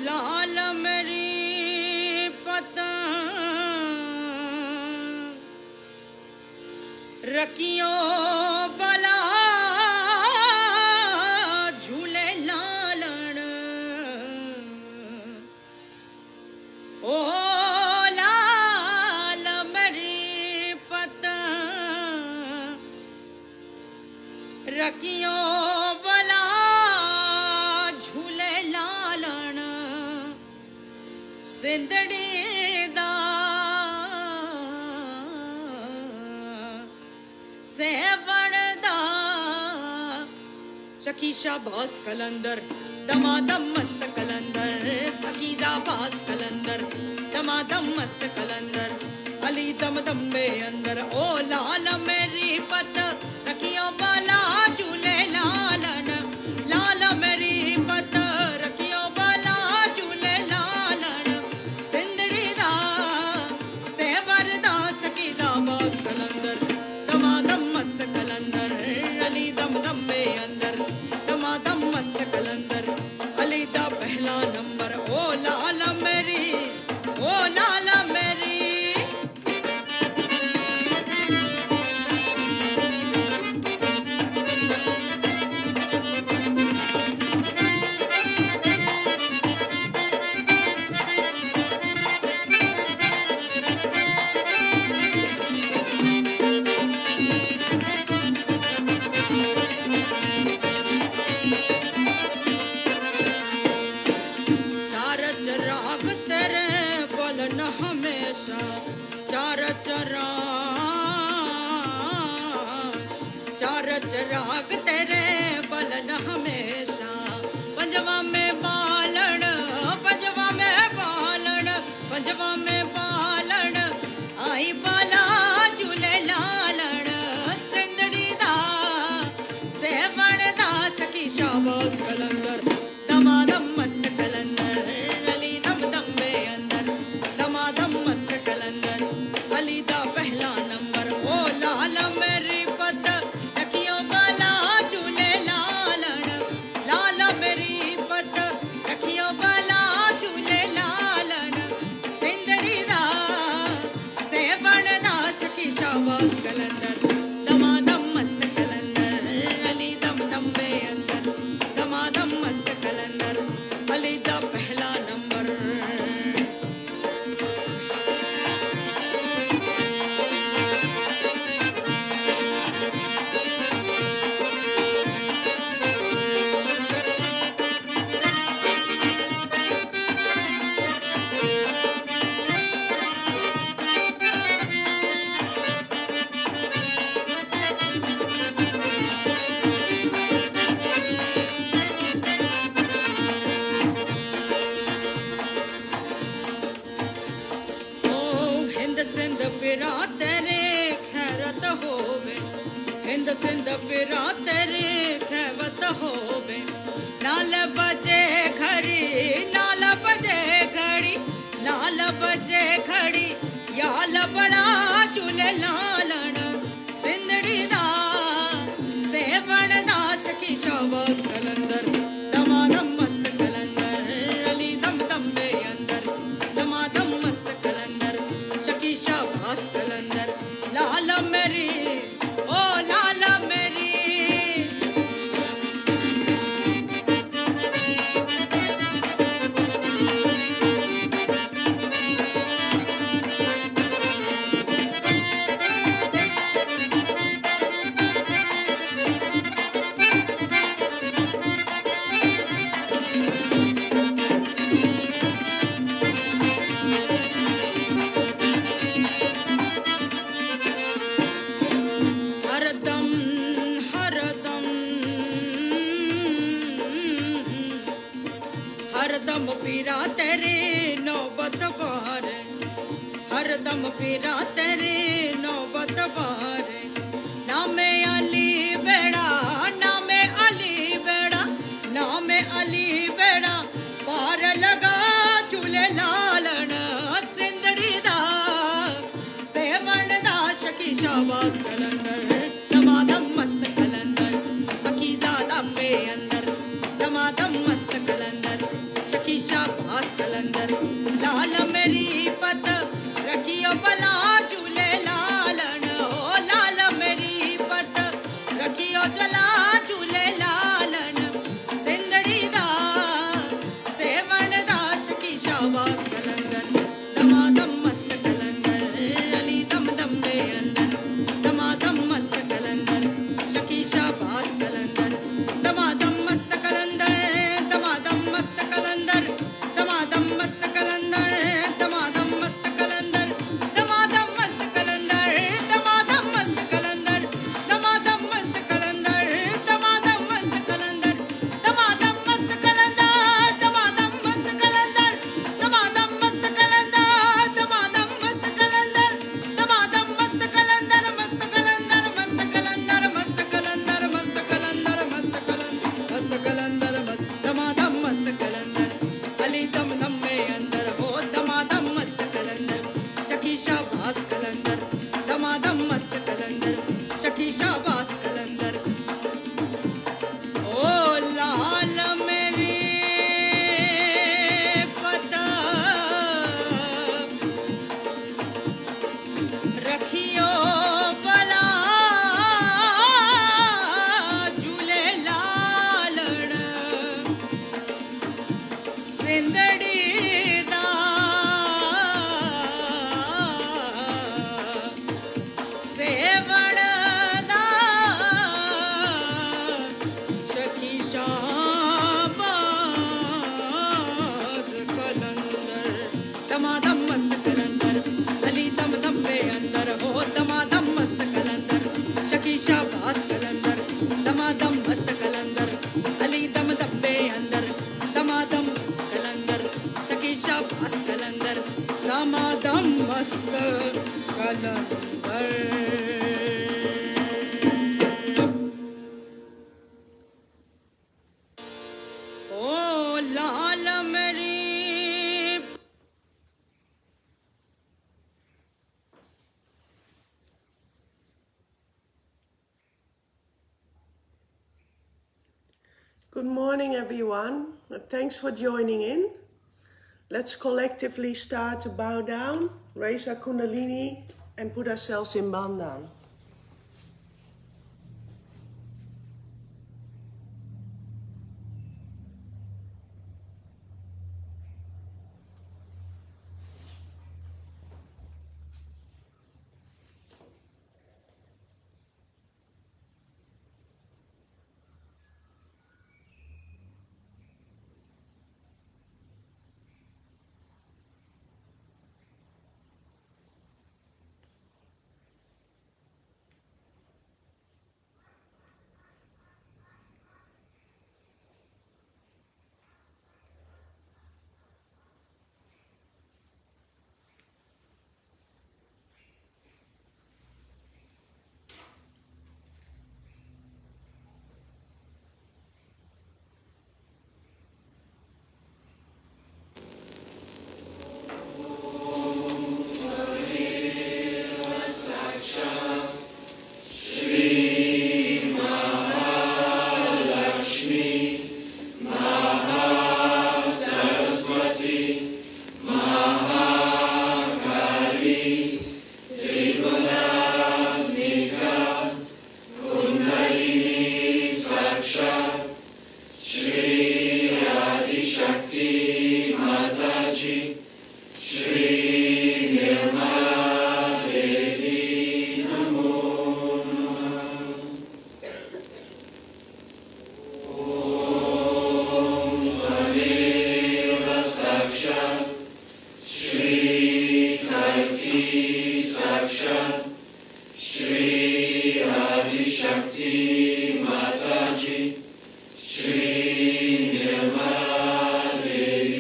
लाल मेरी पतंग रखियो बला झूले लालन ओ लाल मेरी पतंग रखियो बला झूले लालन सिंधड़ी दा सेवण दा शकीशा बास कलंदर दमादम मस्त कलंदर अकीदा बास कलंदर दमादम मस्त कलंदर अली दम दम में अंदर ओ लाल मेरी पत रखियो बाला झूले लालन लाल मेरी पत रखियो बाला झूले लालन सिंधड़ी दा सेवर दा सकीदा बास कलंदर दमादम मस्त कलंदर अली दम दम में अंदर दमादम मस्त कलंदर अली दा पहला नंबर ओ लाल मेरी ओ लाल मेरी चार चराग तेरे बलन हमेशा चार चराग तेरे बलन हमेशा पंजवा में बालन पंजवा में बालन पंजवा में बालन आई बाला झूले लालन सिंधड़ी दा सेवण दा सकी शाबाश कलंदर दमादम मस्त कलंदर अली दम दम में अंदर दमादम मस्त कलंदर अली दा पहला नंबर ओ लाल मेरी पत रखियो बाला झूले लालन लाल मेरी पत रखियो बाला झूले लालन सिंधड़ी दा सेवण दा सखी शाबाश कलंदर दमादम मस्त कलंदर अली दम दम में अंदर दमादम मस्त कलंदर अली दा पहला नंबर सिंध पिरा तेरे खैरत होवे हिंद सिंध पिरा तेरे खैरत होवे नाल बजे घड़ी नाल बजे घड़ी नाल बजे घड़ी याल बड़ा झूले लालन सिंधड़ी दा सेवण दा सखी शाबाश कलंदर दमादम मस्त कलंदर अली दम दम में अंदर दमादम मस्त कलंदर शाबाश कलंदर लाल मेरी ओ लाल मेरी हरदम पीरा तेरे नौबत बार हरदम पीरा तेरे नौबत बार नामे अली बेड़ा नामे अली बेड़ा नामे अली बेड़ा पार लगा झूले लालन सिंधड़ी दा सेवण दा सखी शाबाश कलंदर दमादम मस्त कलंदर अकीदा दम में अंदर दमादम मस्त कलंदर सखी शाबाश कलंदर लाल मेरी पत रखियो भला झूले लालन हो लाल मेरी पत रखियो जला झूले लालन सिंदड़ी दा सेवन दाश की शाबाश कलंदर दमादम मस्त कलंदर अली दम दम दे अंदर दमादम मस्त कलंदर शकी शाबाश कलंदर दमादम मस्त कलंदर दमादम मस्त कलंदर दमादम मस्त कलंदर दमादम मस्त कलंदर दमादम मस्त कलंदर दमादम मस्त कलंदर दमादम मस्त कलंदर दमादम मस्त कलंदर दमादम मस्त कलंदर दमादम मस्त कलंदर दमादम मस्त कलंदर दमादम मस्त कलंदर दमादम मस्त कलंदर मस्त कलंदर मस्त कलंदर मस्त कलंदर मस्त कलंदर मस्त कलंदर मस्त दमादम मस्त कलंदर अली दम दम में अंदर हो दमादम मस्त कलंदर शकी शाबाश कलंदर दमादम मस्त कलंदर शकी शाबाश कलंदर ओ लाल मेरी पता रखियो भला झूले लालण सिंदड़ी दा सेवण दा शकी शाबाश कलंदर दमादम मस्त कलंदर अली दम दम पे अंदर हो दमादम मस्त कलंदर शकी शाबाश कलंदर दमादम मस्त कलंदर अली दम दम पे अंदर दमादम मस्त कलंदर शकी शाबाश कलंदर दमादम मस्त कलंदर ओ लाल मेरी Good morning, everyone. Thanks for joining in. Let's collectively start to bow down, raise our Kundalini, and put ourselves in Bandhan. Shri Nirmala Devi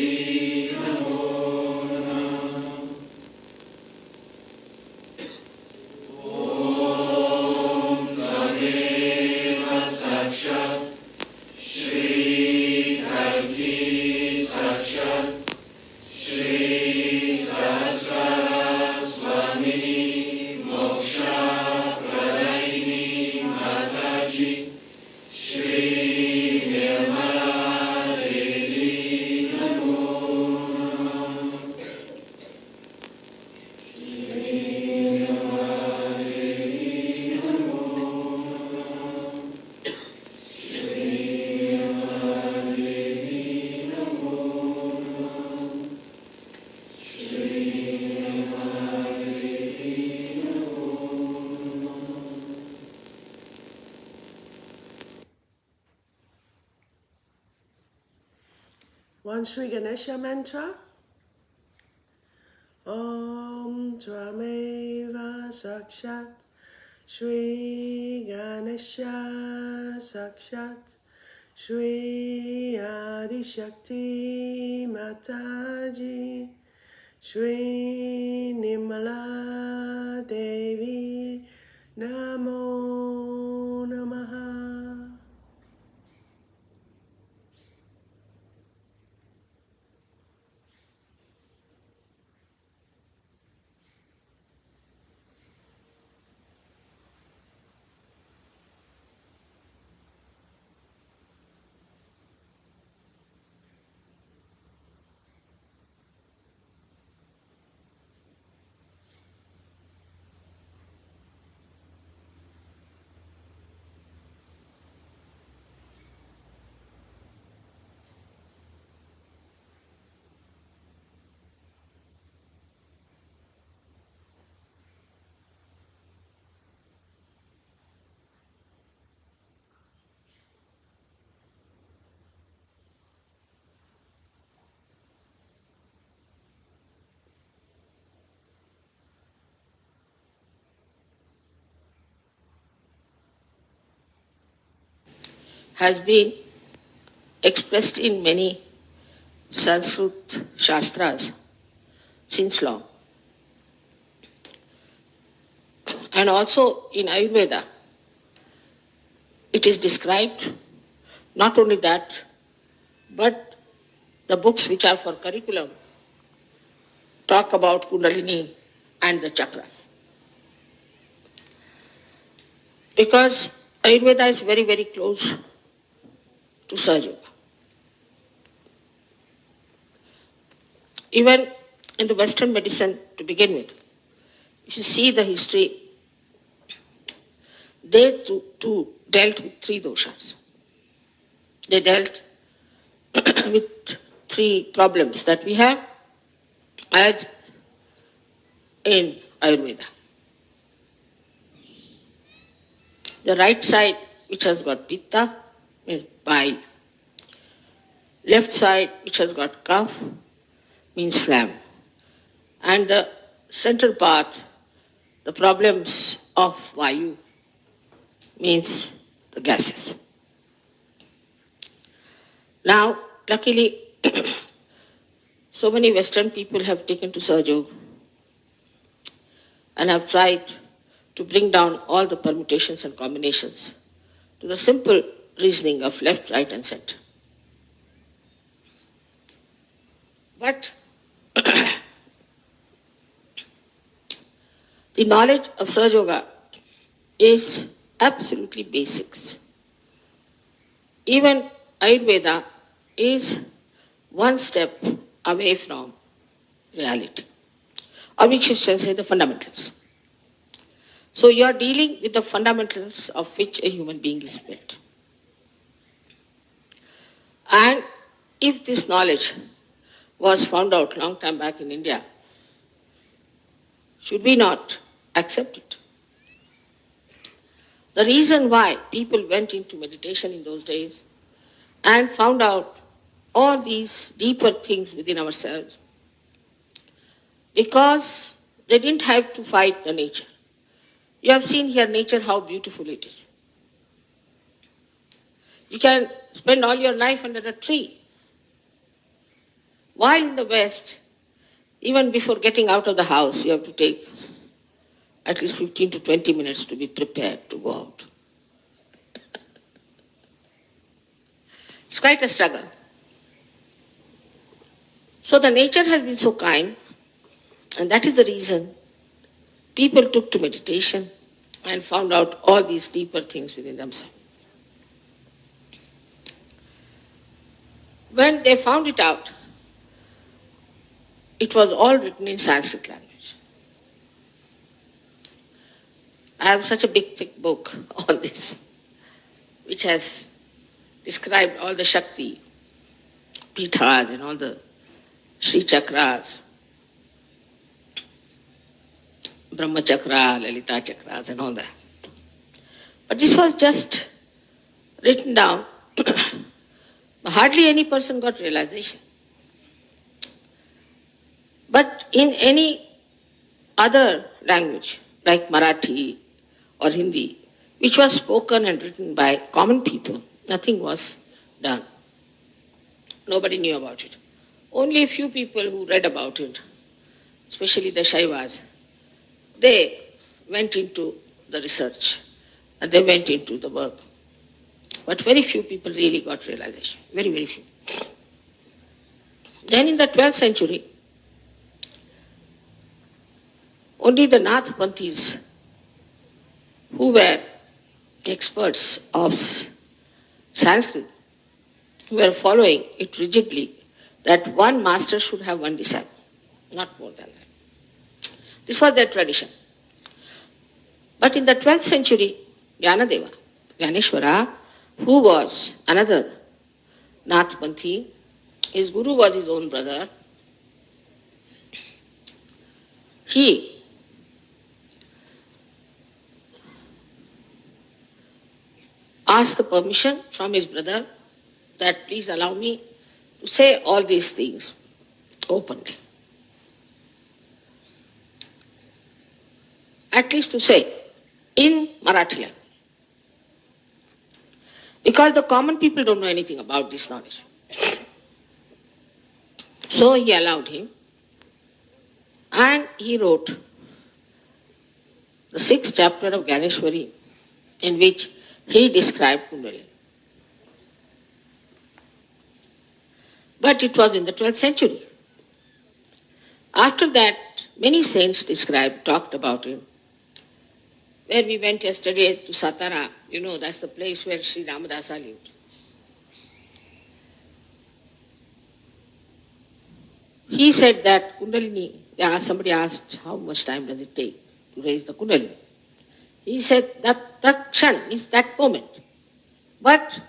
One Sri Ganesha mantra. Om Tvameva Sakshat Sri Ganesha Sakshat Sri Adi Shakti Mataji Sri Nimala Devi Namo Namaha. Has been expressed in many Sanskrit Shastras since long. And also in Ayurveda, it is described, not only that, but the books which are for curriculum talk about Kundalini and the chakras. Because Ayurveda is very, very close to Sahaja Yoga. Even in the Western medicine, to begin with, if you see the history, they too dealt with three doshas. They dealt with three problems that we have as in Ayurveda. The right side, which has got pitta, means bile. Left side, which has got kapha, means phlegm. And the center part, the problems of vayu, means the gases. Now, luckily, so many Western people have taken to Sahaja Yoga and have tried to bring down all the permutations and combinations to the simple reasoning of left, right, and center. But the knowledge of Sahaja Yoga is absolutely basics. Even Ayurveda is one step away from reality, or we should say the fundamentals. So you are dealing with the fundamentals of which a human being is built. And if this knowledge was found out long time back in India, should we not accept it? The reason why people went into meditation in those days and found out all these deeper things within ourselves, because they didn't have to fight the nature. You have seen here nature, how beautiful it is. You can spend all your life under a tree. While in the West, even before getting out of the house, you have to take at least 15 to 20 minutes to be prepared to go out. It's quite a struggle. So the nature has been so kind, and that is the reason people took to meditation and found out all these deeper things within themselves. When they found it out, it was all written in Sanskrit language. I have such a big, thick book on this, which has described all the Shakti, Pithas, and all the Sri Chakras, Brahma Chakra, Lalita Chakras, and all that. But this was just written down. Hardly any person got realization. in any other language, like Marathi or Hindi, which was spoken and written by common people, nothing was done. Nobody knew about it. Only a few people who read about it, especially the Shaivas, they went into the research and they went into the work. But very few people really got realization. Very, very few. Then in the 12th century, only the Nath Panthis, who were experts of Sanskrit, were following it rigidly, that one master should have one disciple, not more than that. This was their tradition. But in the 12th century, Gyanadeva, Gyaneshwara, who was another Nath Panthi, his guru was his own brother, he asked the permission from his brother that please allow me to say all these things openly. At least to say in Marathi language. Because the common people don't know anything about this knowledge. So he allowed him and he wrote the 6th chapter of Gyaneshwari, in which he described Kundalini. But it was in the 12th century. After that, many saints talked about him. Where we went yesterday to Satara, that's the place where Sri Ramadasa lived. He said that Kundalini, somebody asked how much time does it take to raise the Kundalini. He said that kshan means that moment. But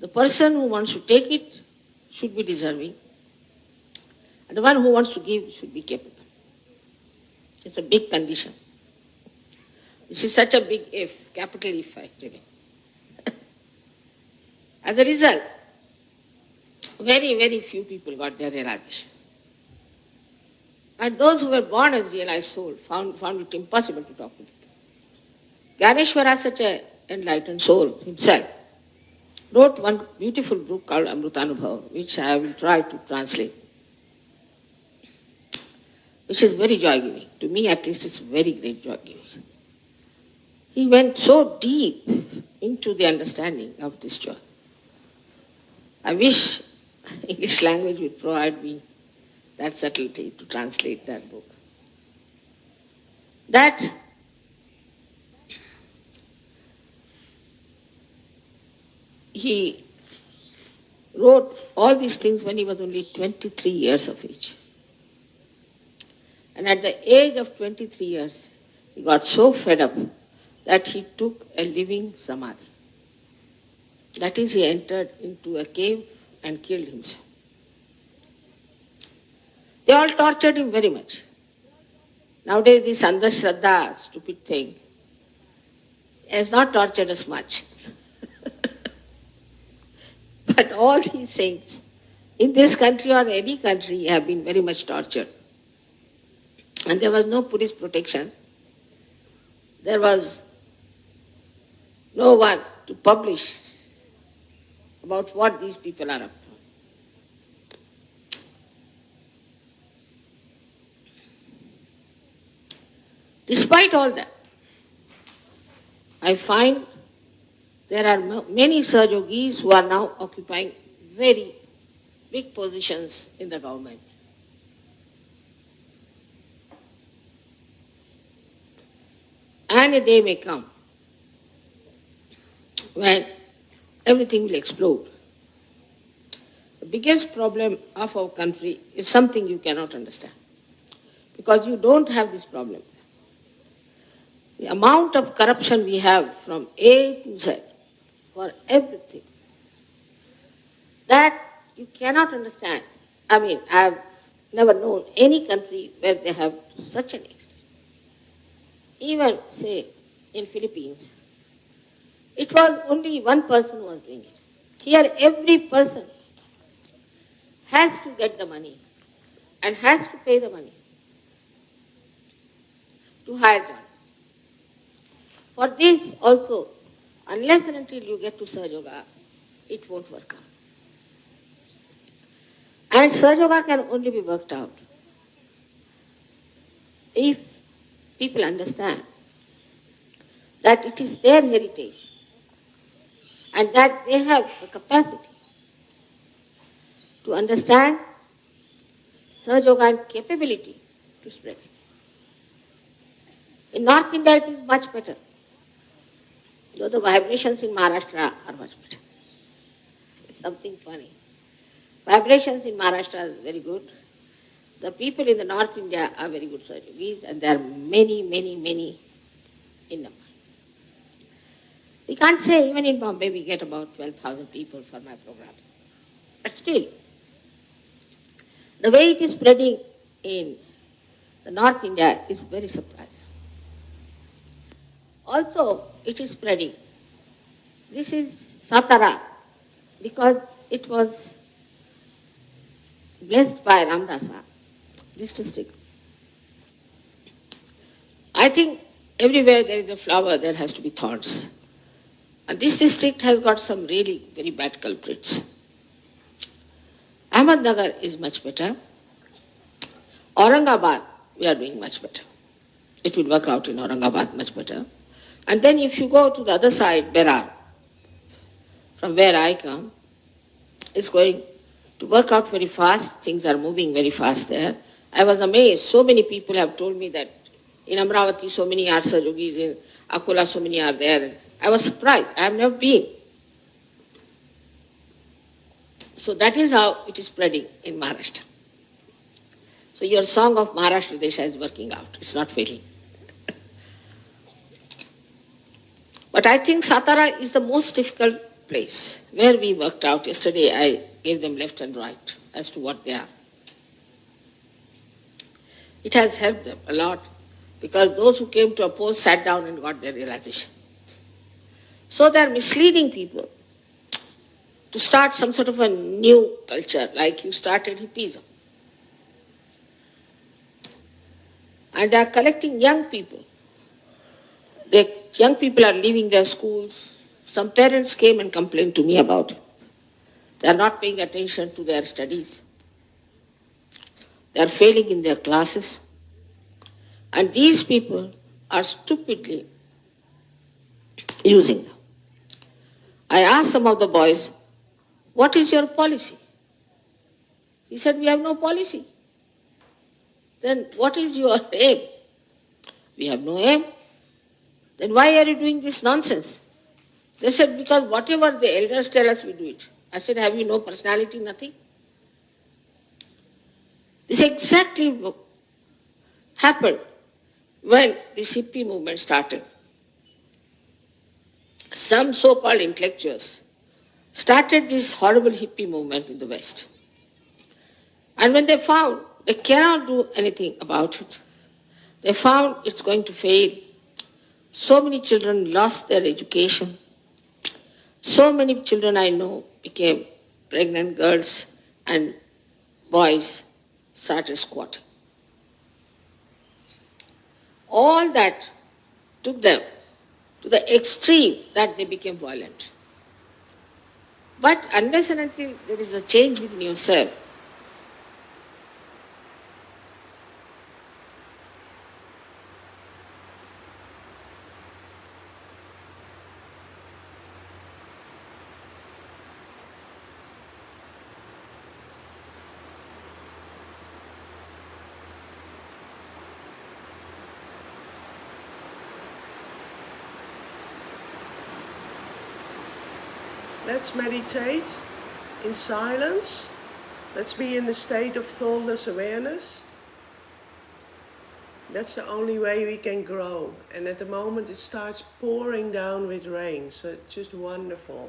the person who wants to take it should be deserving. And the one who wants to give should be capable. It's a big condition. This is such a big if, capital if actually. As a result, very, very few people got their realization. And those who were born as realized soul found it impossible to talk to people. Gyaneshwara, such an enlightened soul himself, wrote one beautiful book called Amrutanubhava, which I will try to translate, which is very joy-giving. To me, at least, it's very great joy-giving. He went so deep into the understanding of this joy. I wish English language would provide me that subtlety to translate that book. That he wrote all these things when he was only 23 years of age. And at the age of 23 years, he got so fed up that he took a living samadhi. That is, he entered into a cave and killed himself. They all tortured him very much. Nowadays, this Andhashraddha, stupid thing, has not tortured us much. But all these saints, in this country or any country, have been very much tortured. And there was no police protection. There was no one to publish about what these people are up to. Despite all that, I find there are many Sahajogis who are now occupying very big positions in the government. And a day may come when everything will explode. The biggest problem of our country is something you cannot understand, because you don't have this problem. The amount of corruption we have from A to Z for everything, that you cannot understand. I mean, I have never known any country where they have such an extent. Even, say, in Philippines, it was only one person who was doing it. Here, every person has to get the money and has to pay the money. to higher jhanas. For this also, unless and until you get to Sahaja Yoga, it won't work out. And Sahaja Yoga can only be worked out if people understand that it is their heritage and that they have the capacity to understand Sahaja Yoga and capability to spread it. In North India, it is much better, though the vibrations in Maharashtra are much better. It's something funny. Vibrations in Maharashtra is very good. The people in the North India are very good Sahaja Yogis, and there are many, many, many in number. We can't say even in Bombay we get about 12,000 people for my programs. But still, the way it is spreading in the North India is very surprising. Also, it is spreading. This is Satara because it was blessed by Ramdasa, this district. I think everywhere there is a flower, there has to be thorns. And this district has got some really very bad culprits. Ahmednagar is much better. Aurangabad, we are doing much better. It will work out in Aurangabad much better. And then if you go to the other side, Berar, from where I come, it's going to work out very fast. Things are moving very fast there. I was amazed. So many people have told me that in Amravati so many are Sahaja Yogis, in Akola so many are there. I was surprised. I have never been. So that is how it is spreading in Maharashtra. So your song of Maharashtra Desha is working out. It's not failing. But I think Satara is the most difficult place where we worked out. Yesterday I gave them left and right as to what they are. It has helped them a lot because those who came to oppose sat down and got their realization. So they are misleading people to start some sort of a new culture like you started hippism. And they are collecting young people. The young people are leaving their schools. Some parents came and complained to me about it. They are not paying attention to their studies. They are failing in their classes. And these people are stupidly using them. I asked some of the boys, what is your policy? He said, we have no policy. Then what is your aim? We have no aim. Then why are you doing this nonsense? They said, because whatever the elders tell us, we do it. I said, have you no personality? Nothing. This exactly happened when this hippie movement started. Some so-called intellectuals started this horrible hippie movement in the West. And when they found they cannot do anything about it, they found it's going to fail. So many children lost their education. So many children I know became pregnant girls and boys started squatting. All that took them to the extreme that they became violent. But unless and until there is a change within yourself, let's meditate in silence. Let's be in the state of thoughtless awareness. That's the only way we can grow. And at the moment it starts pouring down with rain, so it's just wonderful.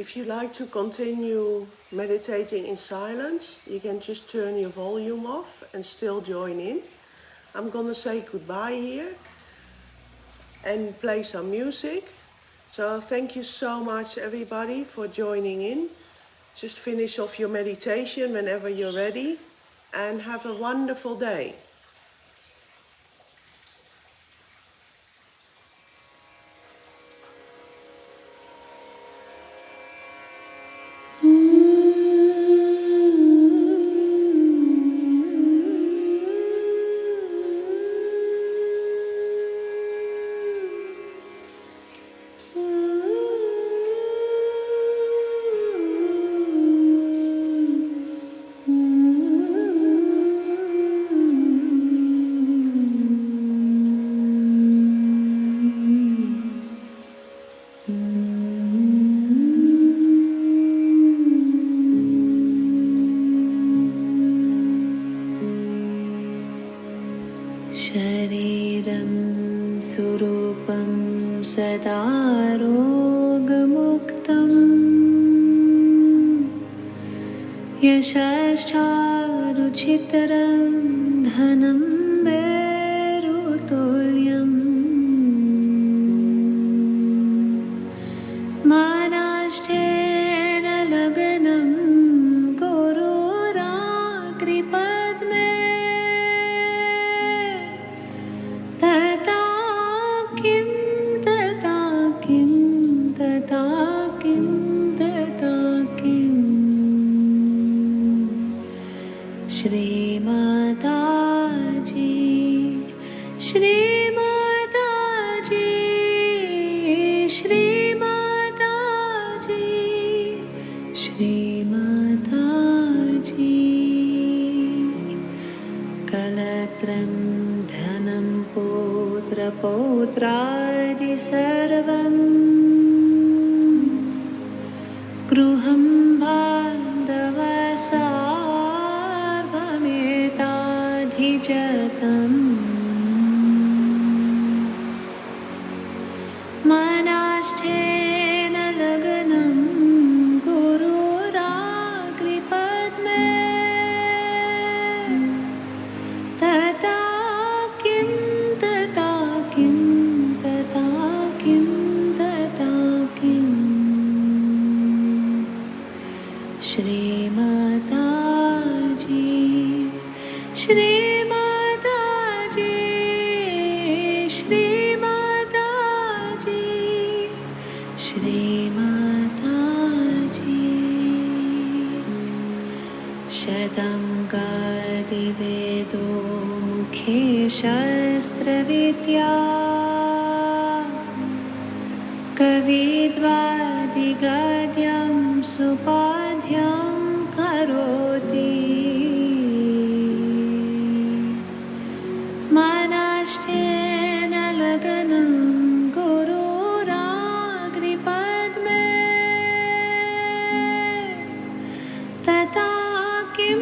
If you like to continue meditating in silence, you can just turn your volume off and still join in. I'm gonna say goodbye here and play some music. So thank you so much everybody for joining in. Just finish off your meditation whenever you're ready and have a wonderful day. शरीरं सुरूपं सदा रोगमुक्तं यशश्चारुचितरं धनं मेरुतुल्यम् मानाश्चेन लगनं गुरुराकृपद्मे श्रीमाताजी कलत्रं धनं पौत्रादि सर्वं गृहं बान्धवसार्वमेताधिजतम् मनाश्चेन लगनं गुरुराकृपद्मे तथा किं श्रीमाताजी श्रीमाताजी श्रीमाताजी श्रीमाताजी शतङ्गादिवेदो मुखे शस्त्रविद्या कविद्वादिगद्यं सुपाठ्यं करोति मनाश्चेन लगनं गुरुराकृपद्मे तथा किं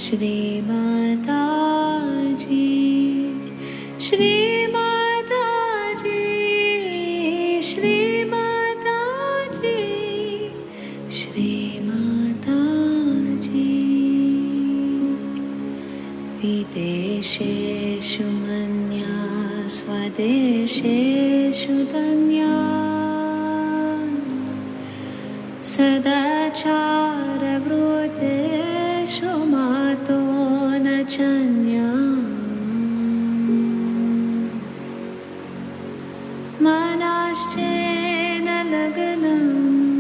श्रीमाताजी श्रीमाताजी श्रीमाताजी श्रीमाताजी विदेशेषु मन्या स्वदेशेषु धन्या सदाचारवृत्तेषु मातो न चन्या मनाश्चेन लगनं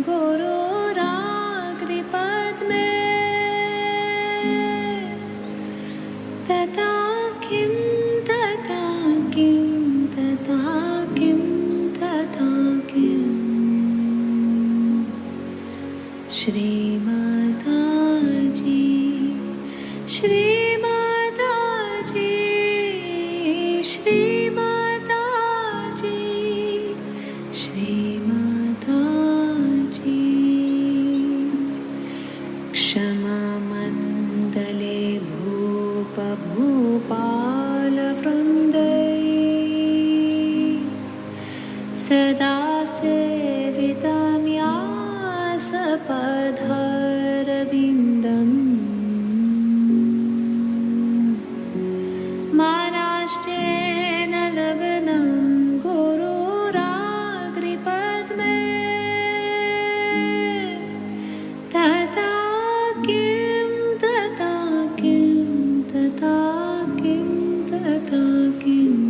गुरुराकृपद्मे तथा किं श्रीमाताजी श्रीमाताजी श्रीमाताजी श्रीमाताजी क्षमा मण्डले भूपभूपा सदा सेवितं व्यासपदारविन्दम् मानाश्चेन लग्नं गुरुराग्रिपद्मे तथा किं तथा किं तथा किं तथा किम्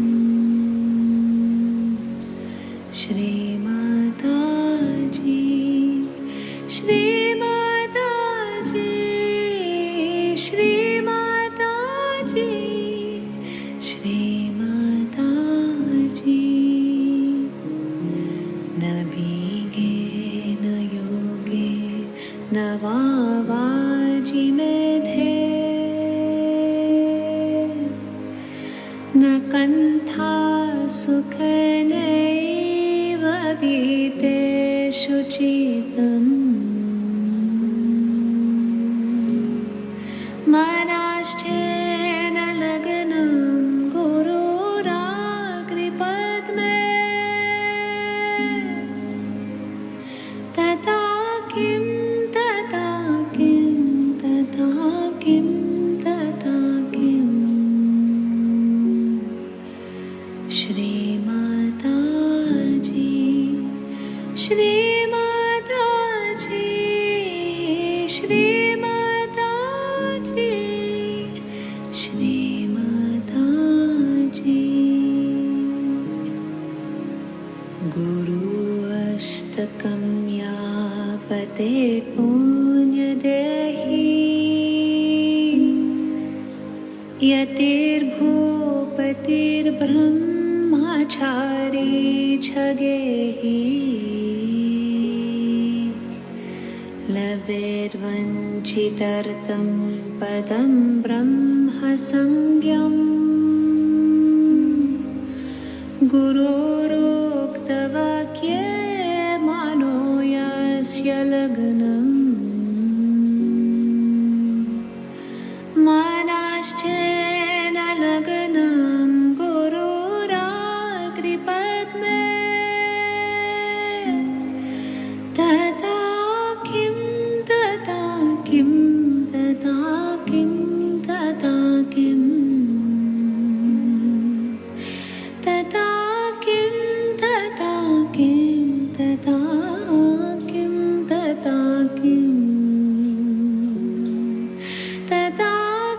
श्रीमाताजी श्रीमाताजी श्रीमाताजी श्रीमाताजी न भीगे न योगे न वावाजी मेधे न कन्था सुखनैव बीते शुचितम् मनाश्चेन लग्नं गुरुराग्रिपद्मे तथा किं तथा किं तथा किं तथा किम् श्रीमाताजी श्रीमाताजी श्रीमाताजी श्रीमाताजी गुरु अष्टकं यापते पुण्यदेहि यतिर्भूपतिर्ब्रह्मचारी छगेहि लवेर्वञ्चितर्तं पदं ब्रह्मसंज्ञम् गुरोरुक्तवाक्ये मानो यस्य लग्नम् मनाश्चेन लग्नं गुरुराग्रिपद्मे तथा किं तथा किं तथा किं तथा किम् तथा किं तथा किं तथा किं तथा किम् तथा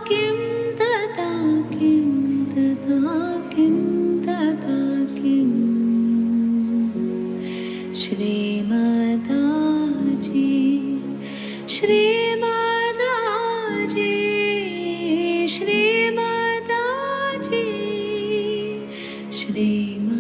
किं तथा किं तथा किं तथा किम् श्रीमाताजी श्रीमाताजी श्रीमाताजी श्रीमाताजी